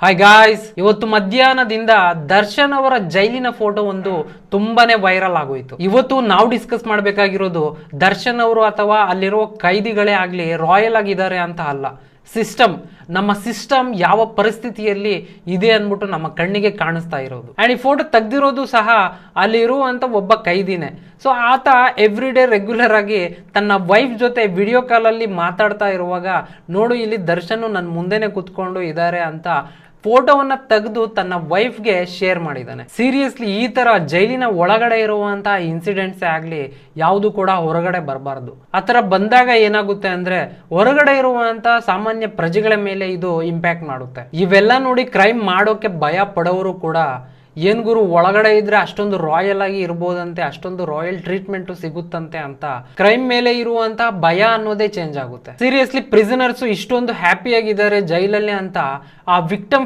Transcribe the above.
Hi guys, ಇವತ್ತು ಮಧ್ಯಾಹ್ನದಿಂದ ದರ್ಶನ್ ಅವರ ಜೈಲಿನ ಫೋಟೋ ಒಂದು ತುಂಬಾನೇ ವೈರಲ್ ಆಗೋಯ್ತು. ಇವತ್ತು ನಾವು ಡಿಸ್ಕಸ್ ಮಾಡಬೇಕಾಗಿರೋದು ದರ್ಶನ್ ಅವರು ಅಥವಾ ಅಲ್ಲಿರುವ ಕೈದಿಗಳೇ ಆಗ್ಲಿ ರಾಯಲ್ ಆಗಿದ್ದಾರೆ ಅಂತ ಅಲ್ಲ. ನಮ್ಮ ಸಿಸ್ಟಮ್ ಯಾವ ಪರಿಸ್ಥಿತಿಯಲ್ಲಿ ಇದೆ ಅಂದ್ಬಿಟ್ಟು ನಮ್ಮ ಕಣ್ಣಿಗೆ ಕಾಣಿಸ್ತಾ ಇರೋದು. ಅಂಡ್ ಈ ಫೋಟೋ ತೆಗ್ದಿರೋದು ಸಹ ಅಲ್ಲಿರುವಂತ ಒಬ್ಬ ಕೈದಿನೇ. ಸೊ ಆತ ಎವ್ರಿ ಡೇ ರೆಗ್ಯುಲರ್ ಆಗಿ ತನ್ನ ವೈಫ್ ಜೊತೆ ವಿಡಿಯೋ ಕಾಲಲ್ಲಿ ಮಾತಾಡ್ತಾ ಇರುವಾಗ ನೋಡು ಇಲ್ಲಿ ದರ್ಶನ್ ನನ್ನ ಮುಂದೆನೆ ಕುತ್ಕೊಂಡು ಇದ್ದಾರೆ ಅಂತ ಫೋಟೋವನ್ನ ತೆಗೆದು ತನ್ನ ವೈಫ್ಗೆ ಶೇರ್ ಮಾಡಿದ್ದಾನೆ. ಸೀರಿಯಸ್ಲಿ ಈ ತರ ಜೈಲಿನ ಒಳಗಡೆ ಇರುವಂತಹ ಇನ್ಸಿಡೆಂಟ್ಸ್ ಆಗ್ಲಿ ಯಾವುದು ಕೂಡ ಹೊರಗಡೆ ಬರಬಾರ್ದು. ಆ ತರ ಬಂದಾಗ ಏನಾಗುತ್ತೆ ಅಂದ್ರೆ ಹೊರಗಡೆ ಇರುವಂತ ಸಾಮಾನ್ಯ ಪ್ರಜೆಗಳ ಮೇಲೆ ಇದು ಇಂಪ್ಯಾಕ್ಟ್ ಮಾಡುತ್ತೆ. ಇವೆಲ್ಲ ನೋಡಿ ಕ್ರೈಮ್ ಮಾಡೋಕೆ ಭಯ ಪಡೋರು ಕೂಡ ಏನ್ ಗುರು ಒಳಗಡೆ ಇದ್ರೆ ಅಷ್ಟೊಂದು ರಾಯಲ್ ಆಗಿ ಇರ್ಬೋದಂತೆ, ಅಷ್ಟೊಂದು ರಾಯಲ್ ಟ್ರೀಟ್ಮೆಂಟ್ ಸಿಗುತ್ತಂತೆ ಅಂತ ಕ್ರೈಮ್ ಮೇಲೆ ಇರುವಂತ ಭಯ ಅನ್ನೋದೇ ಚೇಂಜ್ ಆಗುತ್ತೆ. ಸೀರಿಯಸ್ಲಿ ಪ್ರಿಸನರ್ಸ್ ಇಷ್ಟೊಂದು ಹ್ಯಾಪಿ ಆಗಿದ್ದಾರೆ ಜೈಲಲ್ಲಿ ಅಂತ ಆ ವಿಕ್ಟಮ್